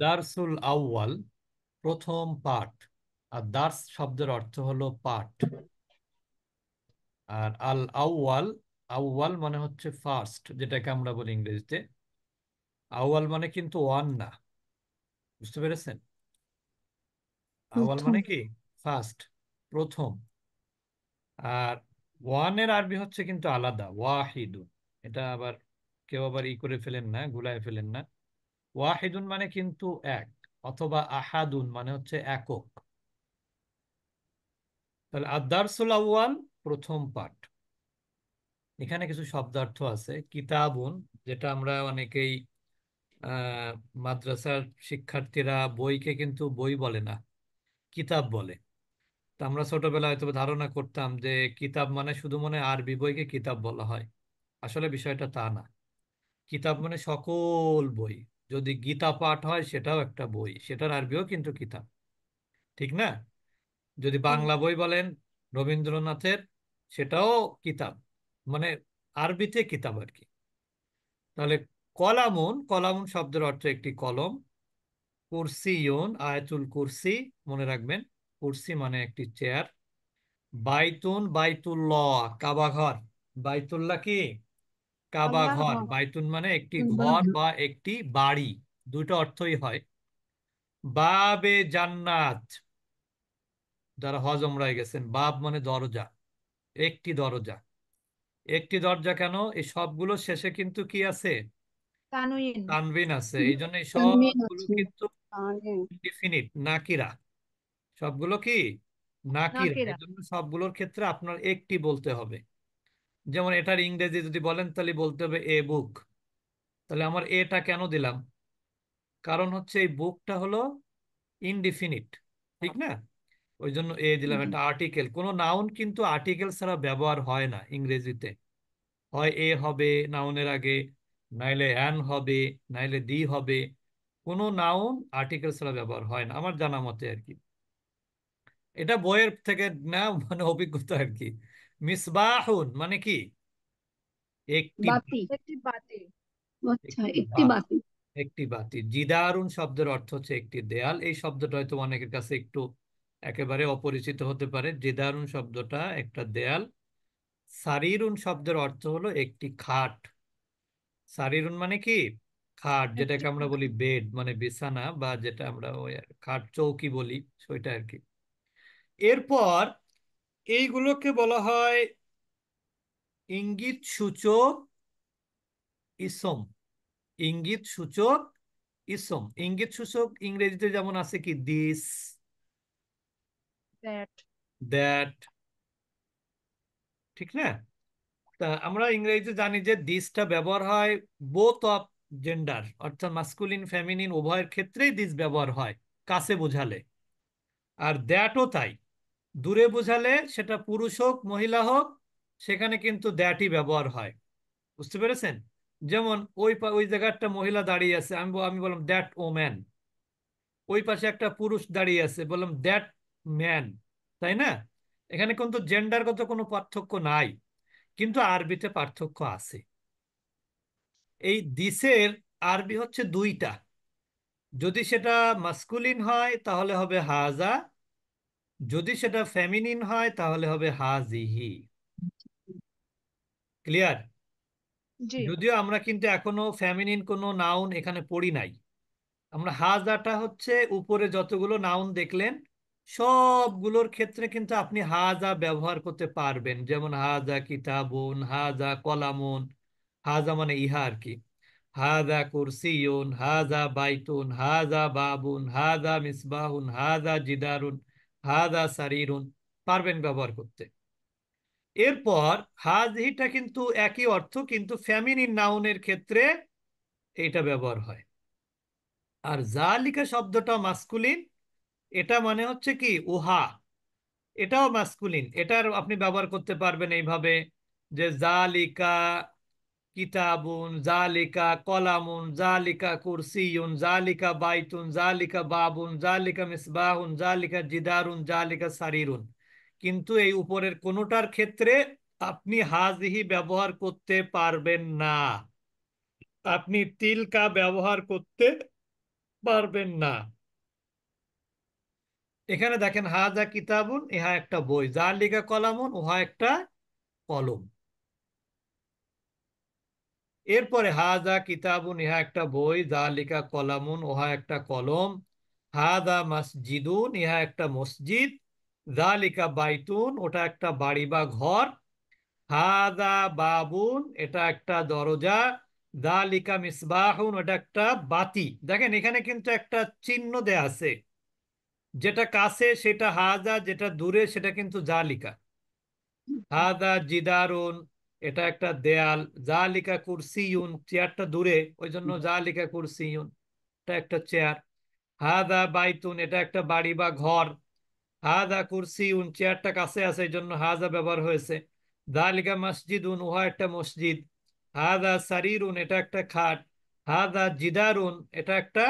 দারসুল আউয়াল প্রথম পাঠ। আর দার্স শব্দের অর্থ হলো পাঠ। আর আল আউয়াল, আউয়াল মানে হচ্ছে ফার্স্ট, যেটাকে আমরা বলি ইংরেজিতে। আউয়াল মানে কিন্তু ওয়ান না, বুঝতে পেরেছেন? আউয়াল প্রথম। মানে কি ফার্স্ট, প্রথম। আর ওয়ানের আরবি হচ্ছে কিন্তু আলাদা, ওয়াহিদুন। এটা আবার কেউ আবার করে ফেলেন না, গুলায় ফেলেন না। ওয়াহিদুন মানে কিন্তু এক, অথবা আহাদুন মানে হচ্ছে একক। তাহলে আদ-দারসুল আউয়াল প্রথম পাঠ। এখানে কিছু শব্দার্থ আছে। কিতাবুন, যেটা আমরা অনেকেই আহ মাদ্রাসার শিক্ষার্থীরা বইকে কিন্তু বই বলে না, কিতাব বলে। তা আমরা ছোটবেলায় হয়তো ধারণা করতাম যে কিতাব মানে শুধু মনে হয় আরবি বইকে কিতাব বলা হয়। আসলে বিষয়টা তা না। কিতাব মানে সকল বই। যদি গীতা পাঠ হয় সেটাও একটা বই, সেটার আরবিও কিন্তু কিতাব, ঠিক না? যদি হুম। বাংলা বই বলেন রবীন্দ্রনাথের, সেটাও কিতাব, মানে আরবিতে কিতাব আর কি। তাহলে কলামুন, কলামুন শব্দের অর্থ একটি কলম। কুরসিয়ুন, আয়াতুল কুরসি, মনে রাখবেন। কুরসি মানে একটি চেয়ার। বাইতুন, বাইতুল্লাহ, কাবা ঘর। বাইতুল্লাহ কি? কাবা আল্লাহর ঘর। ঘর। বাইতুন মানে একটি আল্লাহর ঘর ঘর। বা একটি বাড়ি, দুটো অর্থই হয়। বাবে জান্নাত, যারা হজ ওমরায় গেছেন, বাব মানে দরজা, একটি দরজা। একটি দরজা কেন? এই সবগুলো শেষে কিন্তু কি আছে? তানউইন। তানবিন আছে, এই জন্য এই তানবিন সবগুলো আছে। কিন্তু তানবিন। ইনডিফিনিট, নাকিরা। সবগুলো কি নাকিরা, নাকিরা। এই জন্য সবগুলোর ক্ষেত্রে আপনার একটি বলতে হবে। যেমন এটার ইংরেজি যদি বলেন তাহলে বলতে হবে এ বুক। তাহলে আমার এটা কেন দিলাম? কারণ হচ্ছে এই বুকটা হলো ইনডিফিনিট, ঠিক না? ওই জন্য এ দিলাম। জি। একটা আর্টিকেল, কোনো নাউন কিন্তু আর্টিকেল ছাড়া ব্যবহার হয় না ইংরেজিতে। হয় এ হবে নাউনের আগে, নাইলে অ্যান হবে, নাইলে দি হবে। কোনো নাউন আর্টিকেল ছাড়া ব্যবহার হয় না আমার জানা মতে আর কি। এটা বইয়ের থেকে না, মানে অভিজ্ঞতা আর কি। মিসবাহুন মানে কি? একটি বাতি। বাতি। একটি বাতি। আচ্ছা, একটি একটি বাতি। বাতি। একটি বাতি। জিদারুন শব্দের অর্থ হচ্ছে একটি দেয়াল। এই শব্দটা হয়তো অনেকের কাছে একটু একেবারে অপরিচিত হতে পারে। জিদারুন শব্দটা একটা দেয়াল। সারিরুন শব্দের অর্থ হলো একটি খাট। সারিরুন মানে কি? খাট, একটি যেটাকে আমরা বাতি। বলি বেড, মানে বিছানা, বা যেটা আমরা ওই খাট চৌকি বলি, সেটা আর কি। এরপর এইগুলোকে বলা হয় ইঙ্গিত সূচক ইসম। ইঙ্গিত সূচক ইসম। ইঙ্গিত সূচক ইংরেজিতে যেমন আছে কি দিস, দ্যাট। দ্যাট, ঠিক না? তা আমরা ইংরেজিতে জানি যে দিসটা ব্যবহার হয় বোথ অফ জেন্ডার, অর্থাৎ মাস্কুলিন ফেমিনিন উভয়ের ক্ষেত্রেই দিস ব্যবহার হয় কাছে বোঝালে। আর দ্যাটও তাই, দূরে বোঝালে সেটা পুরুষ হোক মহিলা হোক, সেখানে কিন্তু দ্যাটই ব্যবহার হয়। বুঝতে পেরেছেন? যেমন ওই জায়গায় একটা মহিলা দাঁড়িয়ে আছে, আমি বললাম দ্যাট ওম্যান। ওই পাশে একটা পুরুষ দাঁড়িয়ে আছে, বললাম দ্যাট ম্যান। তাই না? এখানে কিন্তু জেন্ডারগত কোনো পার্থক্য নাই, কিন্তু আরবিতে পার্থক্য আছে। এই দিসের আরবি হচ্ছে দুইটা। যদি সেটা মাস্কুলিন হয় তাহলে হবে হাজা, যদি সেটা ফেমিনিন হয় তাহলে হবে হাজিহি। ক্লিয়ার? জি। যদিও আমরা কিন্তু এখনো ফেমিনিন কোনো নাউন এখানে পড়ি নাই। আমরা হাজাটা হচ্ছে উপরে যতগুলো নাউন দেখলেন সবগুলোর ক্ষেত্রে কিন্তু আপনি হাজা ব্যবহার করতে পারবেন। যেমন হাজা কিতাবুন, হাজা কলামুন, হাজা মানে ইহা আর কি। হাজা কুরসিয়ুন, হাজা বাইতুন, হাজা বাবুন, হাজা মিসবাহুন, হাজা জিদারুন, হাজা সারিরুন, পারবেন ব্যবহার করতে। এরপর হাজহিটা কিন্তু একই অর্থ, কিন্তু ফেমিনিন নাউনের ক্ষেত্রে এটা ব্যবহার হয়। আর জালিকা শব্দটা মাস্কুলিন, এটা মানে হচ্ছে কি উহা, এটাও মাস্কুলিন। এটার আপনি ব্যবহার করতে পারবেন এইভাবে যে জালিকা কিতাবুন, জালিকা কলামুন, জালিকা কুরসিয়ুন, জালিকা বাইতুন, জালিকা বাবুন, জালিকা মিসবাহুন, জালিকা জিদারুন, জালিকা সারিরুন। কিন্তু এই উপরের কোনোটার ক্ষেত্রে আপনি হাজহি ব্যবহার করতে পারবেন না। আপনি তিলকা ব্যবহার করতে পারবেন না। এখানে দেখেন হাজা কিতাবুন, ইহা একটা বই, জালিকা কলামুন, উহা একটা কলম। এরপরে হাজা কিতাবুন, ইহা একটা বই, জালিকা কলামুন, উহা একটা কলম। হাদা মসজিদুন, ইহা একটা মসজিদ। জালিকা বাইতুন, ওটা একটা বাড়ি বা ঘর। হাদা বাবুন, এটা একটা দরজা। জালিকা মিসবাহুন, ওটা একটা বাতি। দেখেন এখানে কিন্তু একটা চিহ্ন দেয়া আছে, যেটা কাছে সেটা হাজা, যেটা দূরে সেটা কিন্তু জালিকা। হাদা জিদারুন, এটা একটা দেয়াল। জালিকা কুরসিউন, চেয়ারটা দূরে ওই জন্য জালিকা কুরসিউন, এটা একটা চেয়ার। হাদা বাইতুন, এটা একটা বাড়ি বা ঘর। হাদা কুরসিউন, চেয়ারটা কাছে আছে এই জন্য হাদা ব্যবহার হয়েছে। জালিকা মসজিদুন, উহা একটা মসজিদ। হাদা সারিরুন, এটা একটা খাট। হাদা জিদারুন, এটা একটা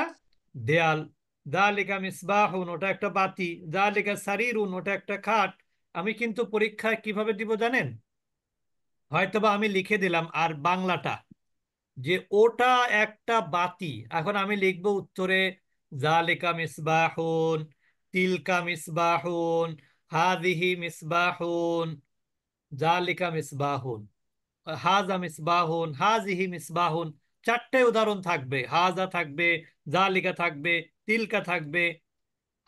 দেয়াল। জালিকা মিসবাহুন, ওটা একটা বাতি। জালিকা সারিরুন, ওটা একটা খাট। আমি কিন্তু পরীক্ষায় কিভাবে দিব জানেন? হয়তোবা আমি লিখে দিলাম আর বাংলাটা, যে ওটা একটা বাতি। এখন আমি লিখবো উত্তরে জালিকা মিসবাহুন, তিলকা মিসবাহুন, হাদিহি মিসবাহুন, জালিকা মিসবাহুন, হাজা মিসবাহুন, হাজিহি মিসবাহুন। চারটে উদাহরণ থাকবে, হাজা থাকবে, জালিকা থাকবে, তিলকা থাকবে,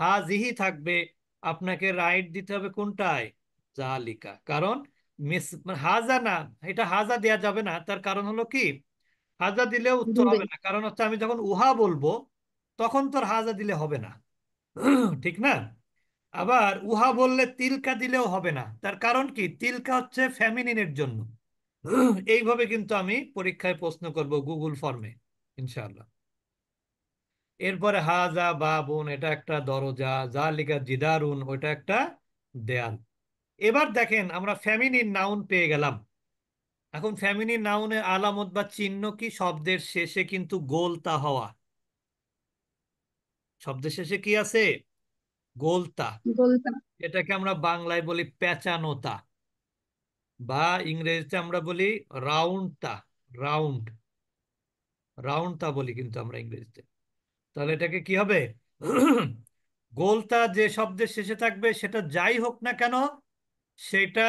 হাজিহি থাকবে। আপনাকে রাইট দিতে হবে কোনটায়? জালিকা। কারণ মানে হাজা না, এটা হাজা দেয়া যাবে না, তার কারণ হলো কি, হাজা দিলেও উত্তর দূরে। হবে না, কারণ হচ্ছে আমি যখন উহা বলবো তখন তোর হাজা দিলে হবে না। ঠিক না? আবার উহা বললে তিলকা দিলেও হবে না, তার কারণ কি, তিলকা হচ্ছে ফ্যামিনিনের জন্য। এইভাবে কিন্তু আমি পরীক্ষায় প্রশ্ন করব গুগল ফর্মে, ইনশাআল্লাহ। এরপরে হাজা বাবুন, এটা একটা দরজা। জালিকা জিদারুন, ওটা একটা দেয়াল। এবার দেখেন আমরা ফ্যামিনিন নাউন পেয়ে গেলাম। এখন ফ্যামিনিন নাউনের আলামত বা চিহ্ন কি? শব্দের শেষে কিন্তু গোলতা হওয়া। শব্দের শেষে কি আছে? গোলতা। গোলতা। এটাকে আমরা বাংলায় বলি পেঁচানোতা, বা ইংরেজিতে আমরা বলি রাউন্ডতা। রাউন্ড, রাউন্ডতা বলি কিন্তু আমরা ইংরেজিতে। তাহলে এটাকে কি হবে? গোলতা যে শব্দের শেষে থাকবে সেটা যাই হোক না কেন, সেটা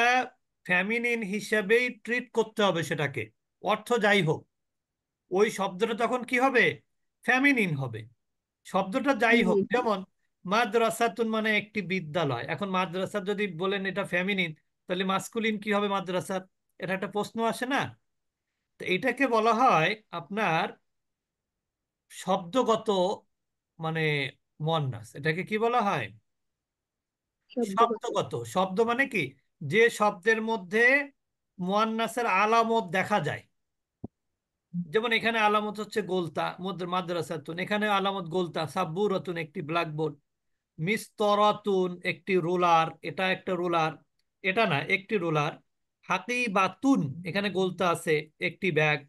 ফ্যামিনিন হিসেবেই ট্রিট করতে হবে সেটাকে, অর্থ যাই হোক। ওই শব্দটা তখন কি হবে? ফ্যামিনিন হবে। শব্দটা যাই হোক, হুম। যেমন মাদ্রাসাতুন মানে একটি বিদ্যালয়। এখন মাদ্রাসা যদি বলেন এটা ফ্যামিনিন, তাহলে মাস্কুলিন কি হবে মাদ্রাসার? এটা একটা প্রশ্ন আসে না? তো এটাকে বলা হয় আপনার শব্দগত, মানে মন্নাস। এটাকে কি বলা হয়? শব্দগত। শব্দগত। শব্দ মানে কি, যে শব্দের মধ্যে মুয়ান্নাসের আলামত দেখা যায়। যেমন এখানে আলামত হচ্ছে গোলতা, মাদ্রাসাতুন, এখানে আলামত গোলতা। সাব্বুরাতুন একটি ব্ল্যাকবোর্ড। মিস্তরাতুন একটি রুলার, এটা একটা রুলার, এটা না একটি রুলার। হাকিবাতুন, এখানে গোলতা আছে, একটি ব্যাগ।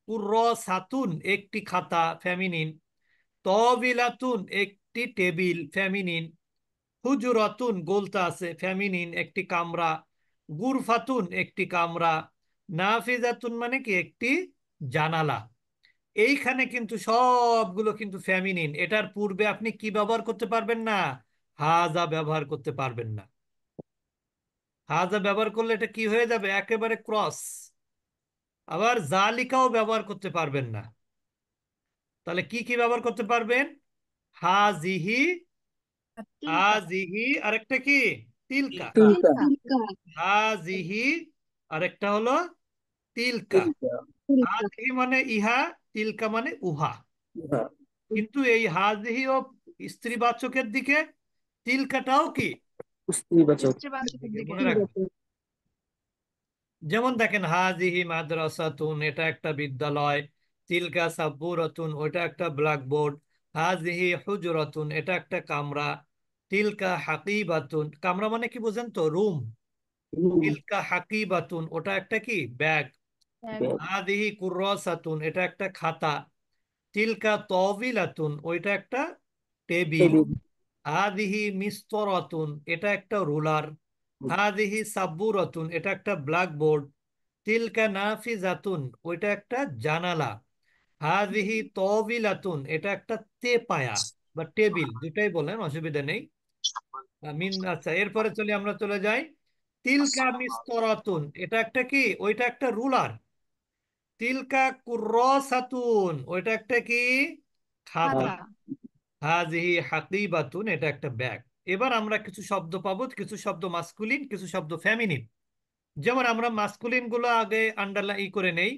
কুররাসাতুন একটি খাতা, ফেমিনিন। তবিলাতুন একটি টেবিল, ফেমিনিন। হুজুরাতুন গোলতা আছে, ফেমিনিন, একটি কামরা। গুরফাতুন একটি কামরা। নাফিজাতুন মানে কি, একটি জানালা। এইখানে কিন্তু সবগুলো কিন্তু ফ্যামিনিন। এটার পূর্বে আপনি কি ব্যবহার করতে পারবেন না? হাজা ব্যবহার করতে পারবেন না। হাজা ব্যবহার করলে এটা কি হয়ে যাবে? একেবারে ক্রস। আবার জালিকাও ব্যবহার করতে পারবেন না। তাহলে কি কি ব্যবহার করতে পারবেন? হাজিহি, আর তিলকা। আজিহি, আরেকটা কি? তিলকা। তিলকা। তিলকা। হাজিহি, আরেকটা হলো তিলকা। তিলকা। তিলকা। হাজিহি মানে ইহা, তিলকা মানে উহা। হ্যাঁ। কিন্তু এই হাজিহি ও স্ত্রীবাচকের দিকে, তিলকাটাও কি স্ত্রীবাচক। এর স্ত্রীবাচকের দিকে, দিকে। মনে রাখবেন। যেমন দেখেন হাজিহি মাদ্রাসাতুন, এটা একটা বিদ্যালয়। তিলকা সাব্বুরাতুন, ওটা একটা ব্ল্যাকবোর্ড। হাজিহি হুজরাতুন, এটা একটা কামরা। তিলকা হাকিবাতুন, কামরা মানে কি বোঝেন তো? রুম। হুম। তিলকা হাকিবাতুন, ওটা একটা কি? ব্যাগ। ব্যাগ। হাদিহি কুররাসাতুন, এটা একটা খাতা। তিলকা তবিলাতুন, ওইটা একটা টেবিল। টেবিল। হাদিহি মিস্তরাতুন, এটা একটা রুলার। হাদিহি সাব্বুরাতুন, এটা একটা ব্ল্যাকবোর্ড। তিলকা নাফিজাতুন, ওইটা একটা জানালা। হাযিহি তাওবিলাতুন, এটা একটা তেপায়া বা টেবিল, দুটাই বলেন, অসুবিধা নেই। আচ্ছা, এরপরে আমরা চলে যাই। তিলকা মিস্তরাতুন, এটা একটা কি, ওইটা একটা রুলার। তিলকা কুররাসাতুন, ওইটা একটা কি, খাতা। খাতা। খাতা। হাযিহি হাকিবাতুন, এটা একটা ব্যাগ। এবার আমরা কিছু শব্দ পাবো, কিছু শব্দ মাস্কুলিন, কিছু শব্দ ফেমিনিন। যেমন আমরা মাস্কুলিন গুলো আগে আন্ডারলাইন করে নেই।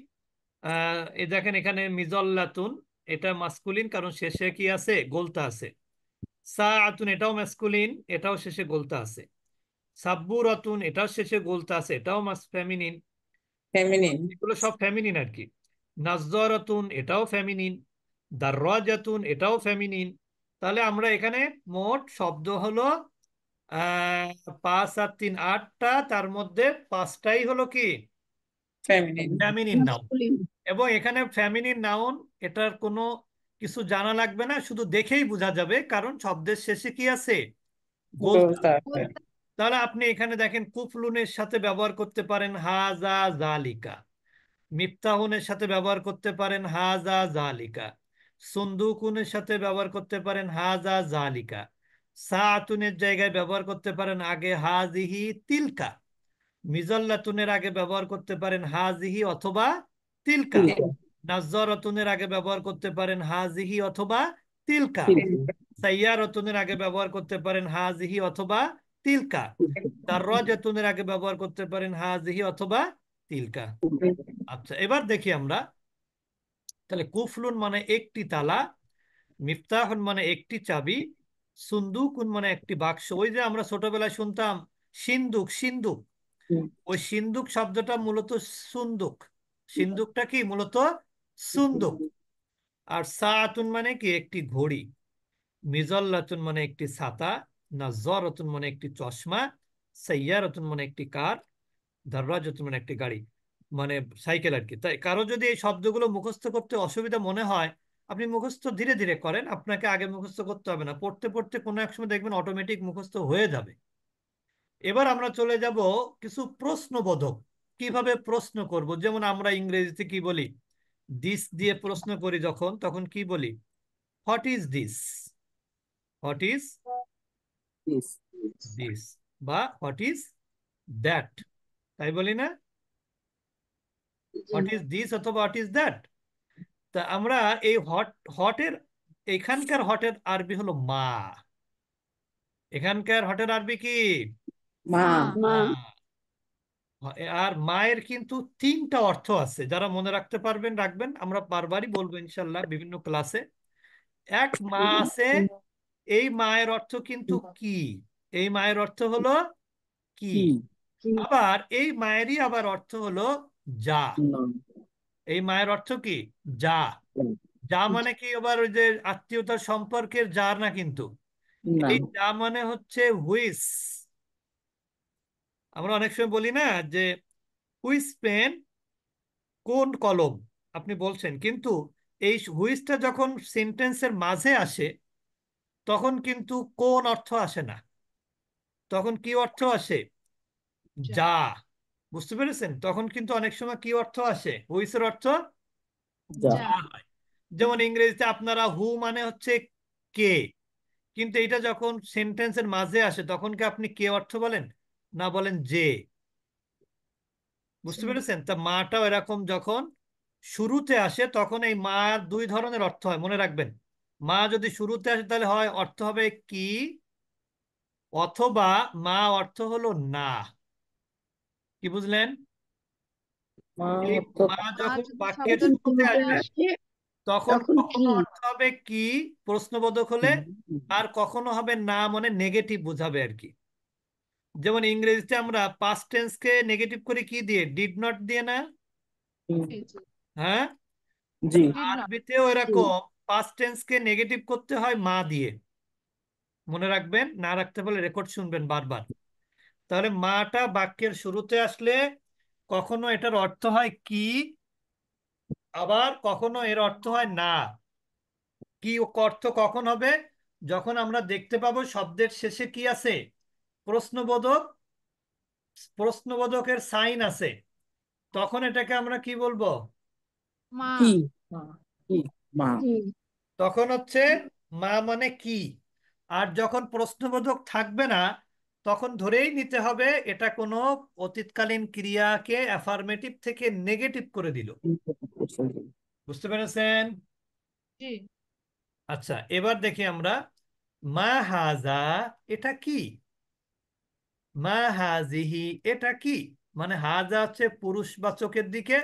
এই দেখেন এখানে মিজল্লাতুন, এটা মাস্কুলিন, কারণ শেষে কি আছে, গোলতা আছে। সাআতুন, এটাও মাস্কুলিন, এটাও শেষে গোলতা আছে। সাব্বুরাতুন, এটাও শেষে গোলতা আছে, এটাও মাস ফেমিনিন। ফেমিনিন। এগুলো সব ফেমিনিন আর কি। নাজ্জারাতুন, এটাও ফেমিনিন। দাররাজাতুন, এটাও ফেমিনিন। তাহলে আমরা এখানে মোট শব্দ হলো 5 আর 3 8টা, তার মধ্যে 5টাই হলো কি, ফেমিনিন। Feminine noun. মাস্কুলিন। এবং এখানে ফেমিনিন নাউন, এটার কোনো কিছু জানা লাগবে না, শুধু দেখেই বোঝা যাবে, কারণ শব্দের শেষে কি আছে, গোলতা। বলতে আছে। বলতে। তাহলে আপনি এখানে দেখেন কুফলুনের সাথে ব্যবহার করতে পারেন হাজা জালিকা, মিফতাহুনের সাথে ব্যবহার করতে পারেন হাজা জালিকা, সুন্দুকুনের সাথে ব্যবহার করতে পারেন হাজা জালিকা, সাআতুনের জায়গায় ব্যবহার করতে পারেন আগে হাজিহি তিলকা, মিজাল্লাতুনের আগে ব্যবহার করতে পারেন হাজিহি অথবা তিলকা, তিলকা। নাজ্জারাতুনের আগে ব্যবহার করতে পারেন হাজিহি অথবা তিলকা, তিলকা। সাইয়ারাতুনের আগে ব্যবহার করতে পারেন হাজিহি অথবা তিলকা, দাররাজাতুনের আগে ব্যবহার করতে পারেন হাজিহি অথবা তিলকা। আচ্ছা, এবার দেখি আমরা। তাহলে কুফলুন মানে একটি তালা, মিফতাহুন মানে একটি চাবি, সুন্দুকুন মানে একটি বাক্স। ওই যে আমরা ছোটবেলায় শুনতাম সিন্দুক, সিন্দুক, ওই সিন্দুক শব্দটা মূলত সুন্দুক। সিন্দুকটা কি মূলত সুন্দুক। আর সাআতুন মানে কি, একটি ঘড়ি। মিজল্লাতুন মানে একটি ছাতা। নাজ্জারাতুন মানে একটি চশমা। সাইয়ারাতুন মানে একটি কার। দাররাজাতুন মানে একটি গাড়ি, মানে সাইকেল আর কি। তাই কারো যদি এই শব্দগুলো মুখস্থ করতে অসুবিধা মনে হয়, আপনি মুখস্থ ধীরে ধীরে করেন, আপনাকে আগে মুখস্থ করতে হবে না, পড়তে পড়তে কোনো এক সময় দেখবেন অটোমেটিক মুখস্থ হয়ে যাবে। এবার আমরা চলে যাব কিছু প্রশ্নবোধক, কিভাবে প্রশ্ন করব। যেমন আমরা ইংরেজিতে কি বলি, দিস দিয়ে প্রশ্ন করি যখন, তখন কি বলি, what is this, what is this. This, বা হোয়াট ইজ দ্যাট, তাই বলি না, জি। হোয়াট ইজ দিস অথবা হোয়াট ইজ দ্যাট। তা আমরা এই হটের, এখানকার হটের আরবি হলো মা। এখানকার হটের আরবি কি, মা। মা। মা। মা। আর মায়ের কিন্তু 3টা অর্থ আছে, যারা মনে রাখতে পারবেন রাখবেন, আমরা বারবারই বলবো ইনশাল্লাহ বিভিন্ন ক্লাসে। এক মা আছে, এই মায়ের অর্থ কিন্তু কি, এই মায়ের অর্থ হলো কি। কি। আবার এই মায়েরই আবার অর্থ হলো যা। না। এই মায়ের অর্থ কি, যা। যা মানে কি, আবার ওই যে আত্মীয়তার সম্পর্কের যা না কিন্তু, না। এই যা মানে হচ্ছে হুইস। আমরা অনেক সময় বলি না যে হুইস পেন, কোন কলম, আপনি বলছেন, কিন্তু এই হুইসটা যখন সেন্টেন্সের মাঝে আসে, তখন কিন্তু কোন অর্থ আসে না, তখন কি অর্থ আসে, যা। যা। বুঝতে পেরেছেন, তখন কিন্তু অনেক সময় কি অর্থ আসে, হুইসের অর্থ যা। যা। যা হয়। যেমন ইংরেজিতে আপনারা হু মানে হচ্ছে কে, কিন্তু এটা যখন সেন্টেন্সের মাঝে আসে, তখন কি আপনি কে অর্থ বলেন, না বলেন যে। বুঝতে জি। পেরেছেন, তা মাটাও এরকম, যখন শুরুতে আসে তখন এই মার 2 ধরনের অর্থ হয়, মনে রাখবেন। মা যদি শুরুতে আসে তাহলে হয় অর্থ হবে কি, অথবা মা অর্থ হলো না। কি বুঝলেন, মা এই অর্থ। মা মা যখন যদি বাক্যের শব্দের শুরুতে শুরুতে আসবে, আসে তখন তখন কখনো কি। অর্থ হবে কি, প্রশ্নবোধক হলে, আর কখনো হবে না, মানে নেগেটিভ বোঝাবে আর কি। যেমন ইংরেজিতে আমরা পাস্ট টেন্সকে নেগেটিভ করি কি দিয়ে, ডিড নট দিয়ে না, এই যে হ্যাঁ। জি। did not। আরবিতেও এরকম পাস্ট টেন্সকে নেগেটিভ করতে হয় মা দিয়ে। মনে রাখবেন, না রাখতে পারলে রেকর্ড শুনবেন বারবার। তাহলে মাটা বাক্যের শুরুতে আসলে কখনো এটার অর্থ হয় কি, আবার কখনো এর অর্থ হয় না। কি অর্থ কখন হবে, যখন আমরা দেখতে পাবো শব্দের শেষে কি আছে, প্রশ্নবোধক, প্রশ্নবোধকের সাইন আছে, তখন এটাকে আমরা কি বলবো, মা। কি। কি? মা। জি। তখন হচ্ছে মা মানে কি। আর যখন প্রশ্নবোধক থাকবে না, তখন ধরেই নিতে হবে এটা কোনো অতীতকালীন ক্রিয়াকে অ্যাফার্মেটিভ থেকে নেগেটিভ করে দিল। বুঝতে পেরেছেন? জি। আচ্ছা, এবার দেখি আমরা মা হাজা, এটা কি? মা হাজিহি, এটা কি? মানে হাজা হচ্ছে পুরুষবাচকের দিকে,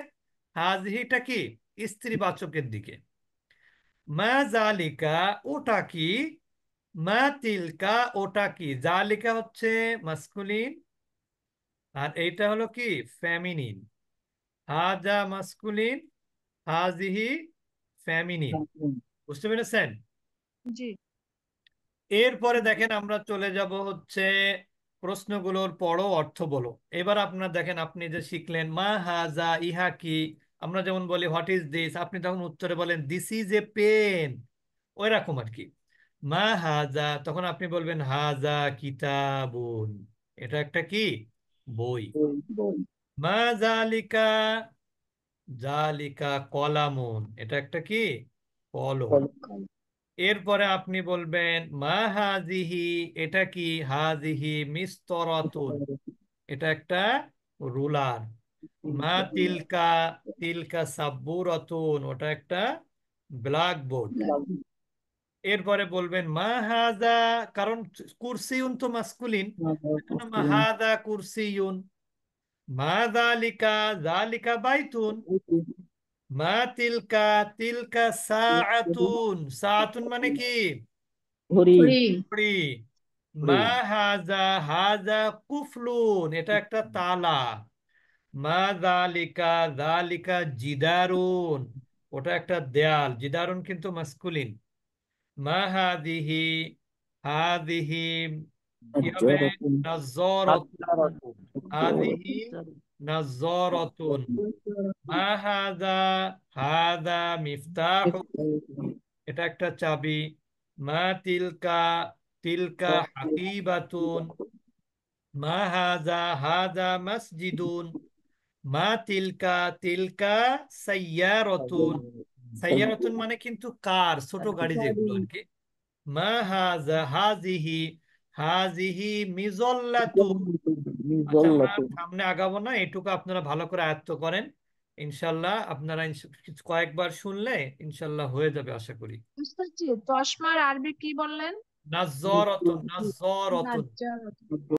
হাজিহিটা কি স্ত্রীবাচকের দিকে। মা জালিকা, ওটা কি? মা তিলকা, ওটা কি? জালিকা হচ্ছে মাস্কুলিন, আর এইটা হলো কি ফেমিনিন। হাজা মাস্কুলিন, হাজিহি ফেমিনিন। বুঝতে পেরেছেন? জি। এরপরে দেখেন আমরা চলে যাব হচ্ছে প্রশ্নগুলোর পড়ো অর্থ বলো। এবার আপনার দেখেন, আপনি যে শিখলেন মা হাজা, ইহা কি। আমরা যেমন বলি হোয়াট ইজ দিস, আপনি তখন উত্তরে বলেন দিস ইজ এ পেন, ওই রকম আর কি। মা হাজা, তখন আপনি বলবেন হাজা কিতাবুন, এটা একটা কি বই। বই। মা জালিকা, জালিকা কলামুন, এটা একটা কি কলম। কল। এরপরে আপনি বলবেন মা হাজিহি, এটা কি? হাজিহি মিস্তরাতুন, এটা একটা রুলার। মা তিলকা, তিলকা সাব্বুরাতুন, ওটা একটা ব্ল্যাকবোর্ড। এরপরে বলবেন মা হাজা, কারণ কুরসিউন তো মাস্কুলিন, এজন্য মা হাজা কুরসিউন। মা জালিকা, জালিকা বাইতুন। মা তিলকা, তিলকা সাআতুন, সাআতুন মানে কি ঘড়ি। ঘড়ি। ঘড়ি। মা ঘড়ি। হাজা, হাজা কুফলুন, এটা একটা তালা। মা জালিকা, জালিকা জিদারুন, ওটা একটা দেয়াল। জিদারুন কিন্তু মাস্কুলিন। মা হাদিহি, হাদিহি কি হবে? জরতুন। নাজ্জারাতুন, হাদিহি নাজ্জারাতুন। মা হাদা, হাদা মিফতাহু, এটা একটা চাবি। মা তিলকা, তিলকা হাকিবাতুন। মা হাজা, হাজা মসজিদুন। মা তিলকা, তিলকা সাইয়ারাতুন। সাইয়ারাতুন মানে কিন্তু কার, ছোট গাড়ি যেগুলো আর কি। মা হাজা, হাজিহি, হাজিহি মিজল্লাতুন। আচ্ছা, আমরা আর সামনে আগাবো না, এটুকু আপনারা ভালো করে আয়ত্ত করেন। ইনশাল্লাহ আপনারা কয়েকবার শুনলে ইনশাল্লাহ হয়ে যাবে আশা করি। বুঝতে পারছি। চশমার আরবি কি বললেন? নাজ্জারাতুন, নাজ্জারাতুন। নাজ্জার।